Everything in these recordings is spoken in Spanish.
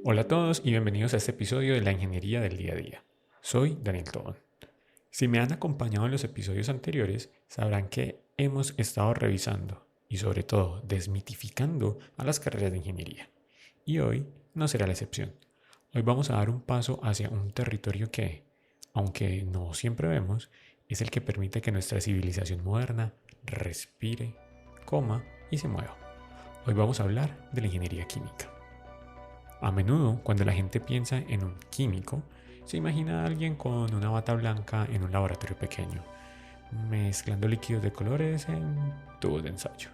Hola a todos y bienvenidos a este episodio de la Ingeniería del Día a Día. Soy Daniel Tobón. Si me han acompañado en los episodios anteriores, sabrán que hemos estado revisando y sobre todo desmitificando a las carreras de ingeniería. Y hoy no será la excepción. Hoy vamos a dar un paso hacia un territorio que, aunque no siempre vemos, es el que permite que nuestra civilización moderna respire, coma y se mueva. Hoy vamos a hablar de la ingeniería química. A menudo, cuando la gente piensa en un químico, se imagina a alguien con una bata blanca en un laboratorio pequeño, mezclando líquidos de colores en tubos de ensayo.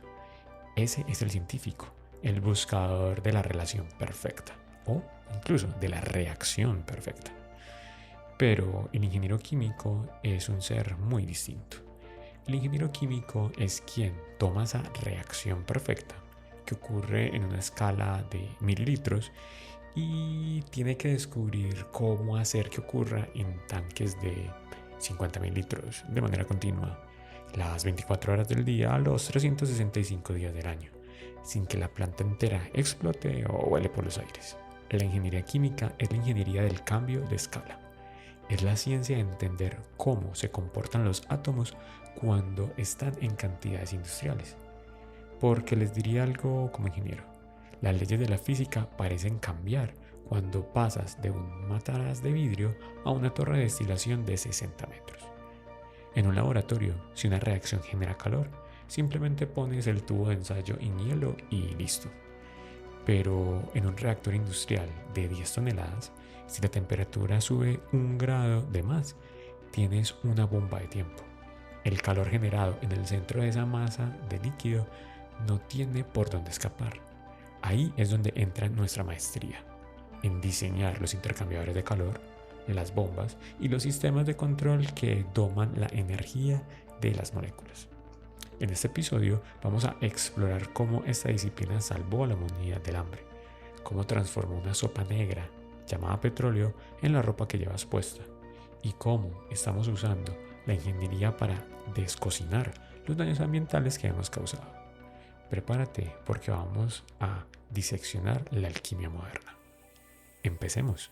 Ese es el científico, el buscador de la relación perfecta, o incluso de la reacción perfecta. Pero el ingeniero químico es un ser muy distinto. El ingeniero químico es quien toma esa reacción perfecta, que ocurre en una escala de mililitros, y tiene que descubrir cómo hacer que ocurra en tanques de 50.000 litros de manera continua, las 24 horas del día, los 365 días del año, sin que la planta entera explote o vuele por los aires. La ingeniería química es la ingeniería del cambio de escala. Es la ciencia de entender cómo se comportan los átomos cuando están en cantidades industriales. Porque les diría algo como ingeniero. Las leyes de la física parecen cambiar cuando pasas de un mataraz de vidrio a una torre de destilación de 60 metros. En un laboratorio, si una reacción genera calor, simplemente pones el tubo de ensayo en hielo y listo. Pero en un reactor industrial de 10 toneladas, si la temperatura sube 1 grado de más, tienes una bomba de tiempo. El calor generado en el centro de esa masa de líquido no tiene por dónde escapar. Ahí es donde entra nuestra maestría, en diseñar los intercambiadores de calor, las bombas y los sistemas de control que doman la energía de las moléculas. En este episodio vamos a explorar cómo esta disciplina salvó a la humanidad del hambre, cómo transformó una sopa negra llamada petróleo en la ropa que llevas puesta, y cómo estamos usando la ingeniería para descocinar los daños ambientales que hemos causado. Prepárate porque vamos a diseccionar la alquimia moderna. Empecemos.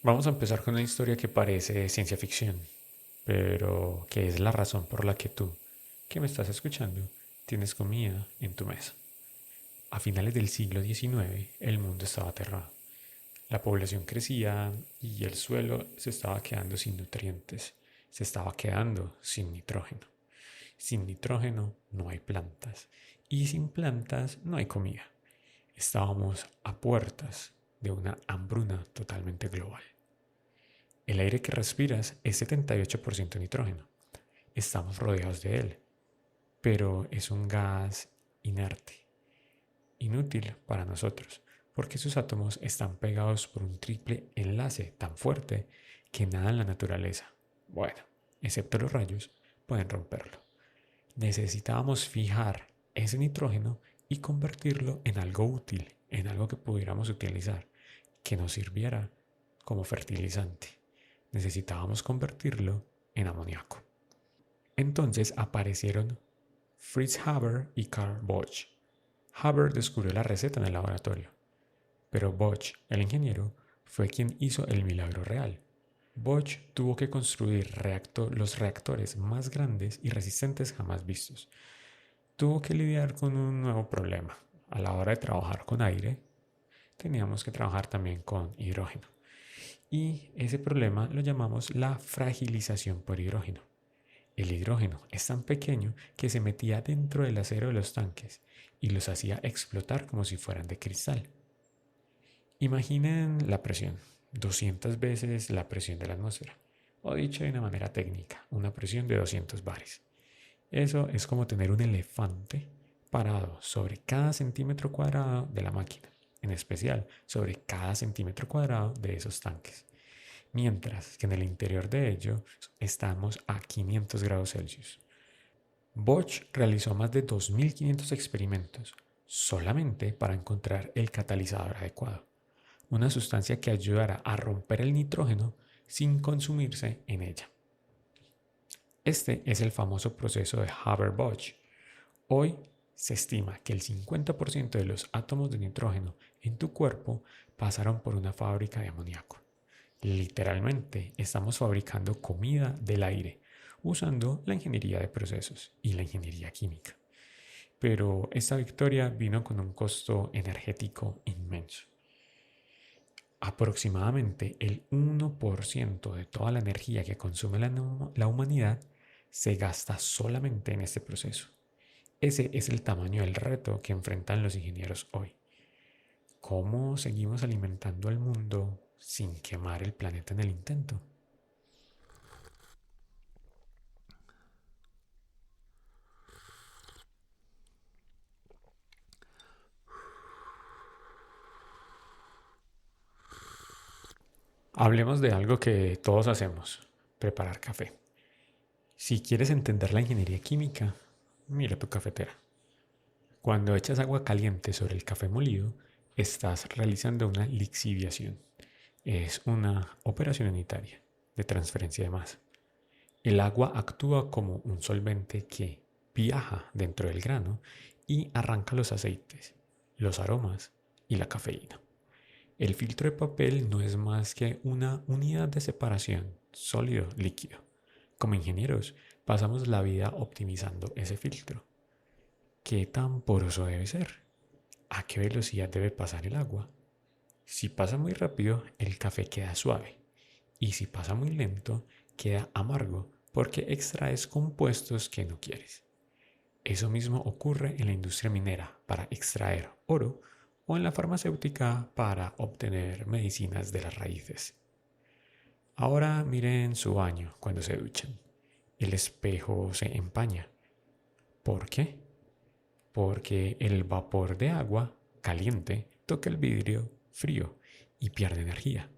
Vamos a empezar con una historia que parece ciencia ficción, pero que es la razón por la que tú, que me estás escuchando, tienes comida en tu mesa. A finales del siglo XIX, el mundo estaba aterrado. La población crecía y el suelo se estaba quedando sin nutrientes, se estaba quedando sin nitrógeno. Sin nitrógeno no hay plantas y sin plantas no hay comida. Estábamos a puertas de una hambruna totalmente global. El aire que respiras es 78% nitrógeno. Estamos rodeados de él, pero es un gas inerte, inútil para nosotros, porque sus átomos están pegados por un triple enlace tan fuerte que nada en la naturaleza, bueno, excepto los rayos, pueden romperlo. Necesitábamos fijar ese nitrógeno y convertirlo en algo útil, en algo que pudiéramos utilizar, que nos sirviera como fertilizante. Necesitábamos convertirlo en amoníaco. Entonces aparecieron Fritz Haber y Carl Bosch. Haber descubrió la receta en el laboratorio, pero Bosch, el ingeniero, fue quien hizo el milagro real. Bosch tuvo que construir los reactores más grandes y resistentes jamás vistos. Tuvo que lidiar con un nuevo problema. A la hora de trabajar con aire, teníamos que trabajar también con hidrógeno. Y ese problema lo llamamos la fragilización por hidrógeno. El hidrógeno es tan pequeño que se metía dentro del acero de los tanques y los hacía explotar como si fueran de cristal. Imaginen la presión, 200 veces la presión de la atmósfera, o dicho de una manera técnica, una presión de 200 bares. Eso es como tener un elefante parado sobre cada centímetro cuadrado de la máquina, en especial sobre cada centímetro cuadrado de esos tanques, mientras que en el interior de ellos estamos a 500 grados Celsius. Bosch realizó más de 2.500 experimentos solamente para encontrar el catalizador adecuado, una sustancia que ayudara a romper el nitrógeno sin consumirse en ella. Este es el famoso proceso de Haber-Bosch. Hoy se estima que el 50% de los átomos de nitrógeno en tu cuerpo pasaron por una fábrica de amoníaco. Literalmente estamos fabricando comida del aire usando la ingeniería de procesos y la ingeniería química. Pero esta victoria vino con un costo energético inmenso. Aproximadamente el 1% de toda la energía que consume la humanidad se gasta solamente en este proceso. Ese es el tamaño del reto que enfrentan los ingenieros hoy. ¿Cómo seguimos alimentando al mundo sin quemar el planeta en el intento? Hablemos de algo que todos hacemos, preparar café. Si quieres entender la ingeniería química, mira tu cafetera. Cuando echas agua caliente sobre el café molido, estás realizando una lixiviación. Es una operación unitaria de transferencia de masa. El agua actúa como un solvente que viaja dentro del grano y arranca los aceites, los aromas y la cafeína. El filtro de papel no es más que una unidad de separación sólido-líquido. Como ingenieros, pasamos la vida optimizando ese filtro. ¿Qué tan poroso debe ser? ¿A qué velocidad debe pasar el agua? Si pasa muy rápido, el café queda suave. Y si pasa muy lento, queda amargo porque extraes compuestos que no quieres. Eso mismo ocurre en la industria minera para extraer oro o en la farmacéutica para obtener medicinas de las raíces. Ahora miren su baño cuando se duchan. El espejo se empaña. ¿Por qué? Porque el vapor de agua caliente toca el vidrio frío y pierde energía,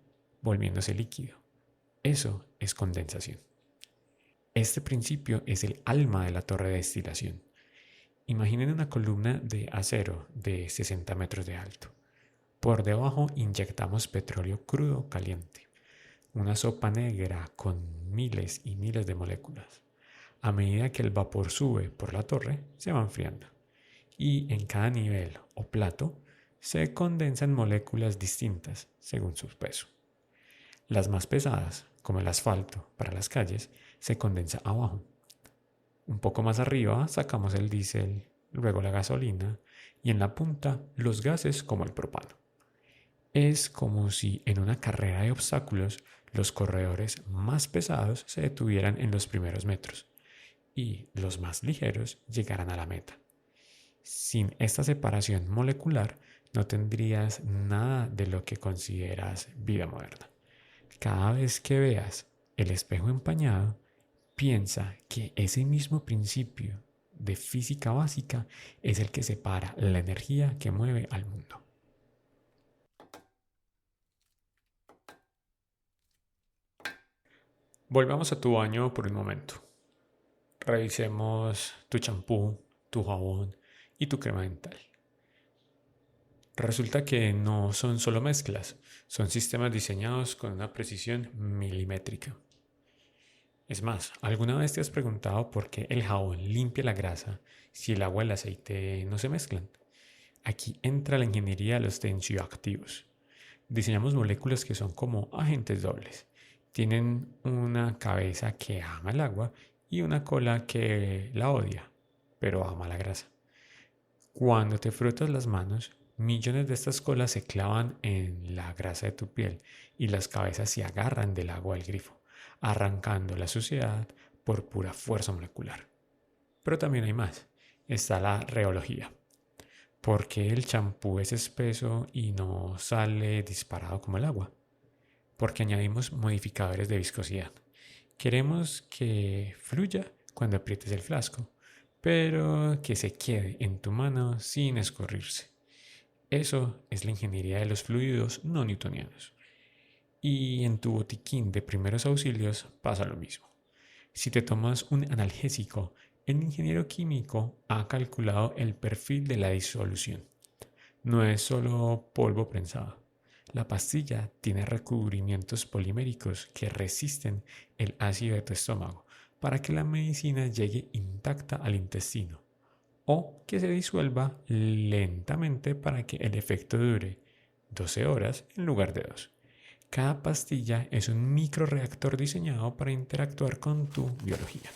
volviéndose líquido. Eso es condensación. Este principio es el alma de la torre de destilación. Imaginen una columna de acero de 60 metros de alto. Por debajo inyectamos petróleo crudo caliente, una sopa negra con miles y miles de moléculas. A medida que el vapor sube por la torre, se va enfriando. Y en cada nivel o plato se condensan moléculas distintas según su peso. Las más pesadas, como el asfalto para las calles, se condensa abajo. Un poco más arriba sacamos el diésel, luego la gasolina y en la punta los gases como el propano. Es como si en una carrera de obstáculos los corredores más pesados se detuvieran en los primeros metros y los más ligeros llegaran a la meta. Sin esta separación molecular no tendrías nada de lo que consideras vida moderna. Cada vez que veas el espejo empañado, piensa que ese mismo principio de física básica es el que separa la energía que mueve al mundo. Volvamos a tu baño por un momento. Revisemos tu champú, tu jabón y tu crema dental. Resulta que no son solo mezclas, son sistemas diseñados con una precisión milimétrica. Es más, ¿alguna vez te has preguntado por qué el jabón limpia la grasa si el agua y el aceite no se mezclan? Aquí entra la ingeniería de los tensioactivos. Diseñamos moléculas que son como agentes dobles. Tienen una cabeza que ama el agua y una cola que la odia, pero ama la grasa. Cuando te frotas las manos, millones de estas colas se clavan en la grasa de tu piel y las cabezas se agarran del agua del grifo, arrancando la suciedad por pura fuerza molecular. Pero también hay más. Está la reología. ¿Por qué el champú es espeso y no sale disparado como el agua? Porque añadimos modificadores de viscosidad. Queremos que fluya cuando aprietes el flasco, pero que se quede en tu mano sin escurrirse. Eso es la ingeniería de los fluidos no newtonianos. Y en tu botiquín de primeros auxilios pasa lo mismo. Si te tomas un analgésico, El ingeniero químico ha calculado el perfil de la disolución. No es solo polvo prensado. La pastilla tiene recubrimientos poliméricos que resisten el ácido de tu estómago para que la medicina llegue intacta al intestino o que se disuelva lentamente para que el efecto dure 12 horas en lugar de 2. Cada pastilla es un microreactor diseñado para interactuar con tu biología.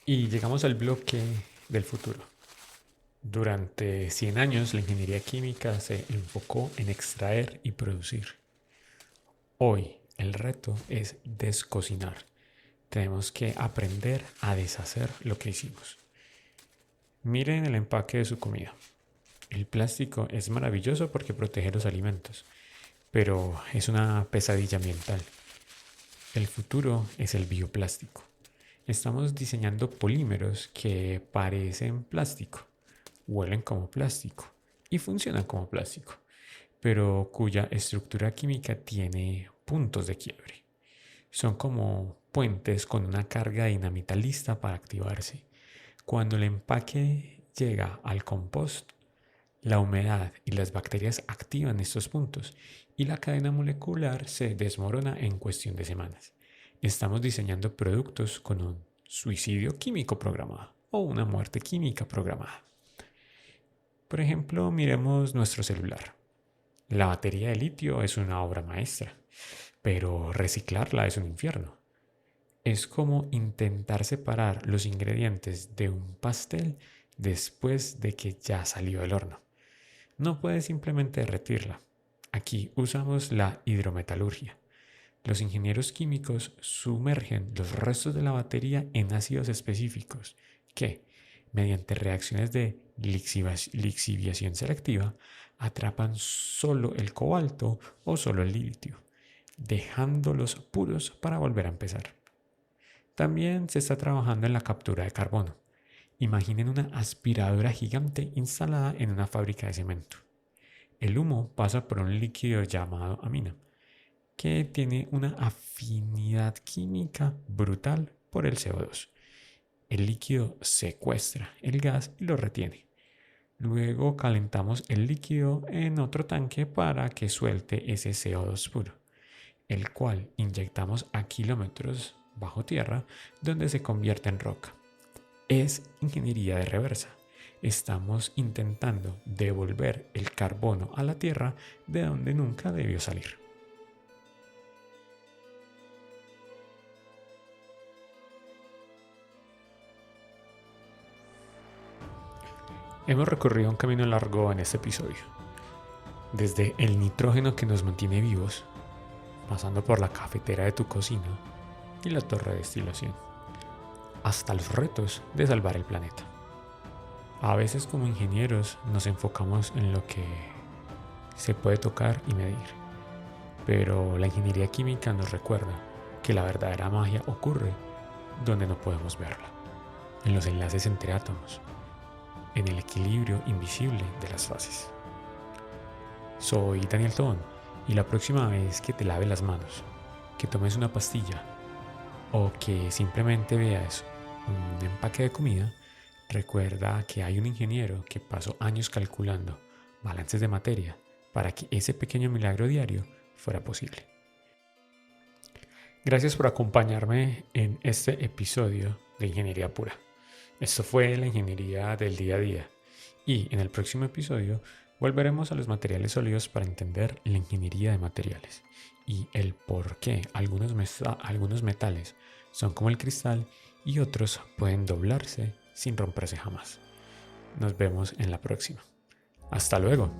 Y llegamos al bloque del futuro. Durante 100 años la ingeniería química se enfocó en extraer y producir. Hoy el reto es descocinar. Tenemos que aprender a deshacer lo que hicimos. Miren el empaque de su comida. El plástico es maravilloso porque protege los alimentos, pero es una pesadilla ambiental. El futuro es el bioplástico. Estamos diseñando polímeros que parecen plástico, huelen como plástico y funcionan como plástico, pero cuya estructura química tiene puntos de quiebre. Son como puentes con una carga de dinamita lista para activarse. Cuando el empaque llega al compost, la humedad y las bacterias activan estos puntos y la cadena molecular se desmorona en cuestión de semanas. Estamos diseñando productos con un suicidio químico programado o una muerte química programada. Por ejemplo, miremos nuestro celular. La batería de litio es una obra maestra, pero reciclarla es un infierno. Es como intentar separar los ingredientes de un pastel después de que ya salió del horno. No puedes simplemente derretirla. Aquí usamos la hidrometalurgia. Los ingenieros químicos sumergen los restos de la batería en ácidos específicos que, mediante reacciones de lixiviación selectiva, atrapan solo el cobalto o solo el litio, dejándolos puros para volver a empezar. También se está trabajando en la captura de carbono. Imaginen una aspiradora gigante instalada en una fábrica de cemento. El humo pasa por un líquido llamado amina, que tiene una afinidad química brutal por el CO2. El líquido secuestra el gas y lo retiene. Luego calentamos el líquido en otro tanque para que suelte ese CO2 puro, el cual inyectamos a kilómetros bajo tierra donde se convierte en roca. Es ingeniería de reversa. Estamos intentando devolver el carbono a la tierra de donde nunca debió salir. Hemos recorrido un camino largo en este episodio, desde el nitrógeno que nos mantiene vivos, pasando por la cafetera de tu cocina y la torre de destilación, hasta los retos de salvar el planeta. A veces como ingenieros nos enfocamos en lo que se puede tocar y medir, pero la ingeniería química nos recuerda que la verdadera magia ocurre donde no podemos verla, en los enlaces entre átomos, en el equilibrio invisible de las fases. Soy Daniel Tobón y la próxima vez que te laves las manos, que tomes una pastilla o que simplemente veas un empaque de comida, recuerda que hay un ingeniero que pasó años calculando balances de materia para que ese pequeño milagro diario fuera posible. Gracias por acompañarme en este episodio de Ingeniería Pura. Esto fue la ingeniería del día a día y en el próximo episodio volveremos a los materiales sólidos para entender la ingeniería de materiales y el por qué algunos metales son como el cristal y otros pueden doblarse sin romperse jamás. Nos vemos en la próxima. Hasta luego.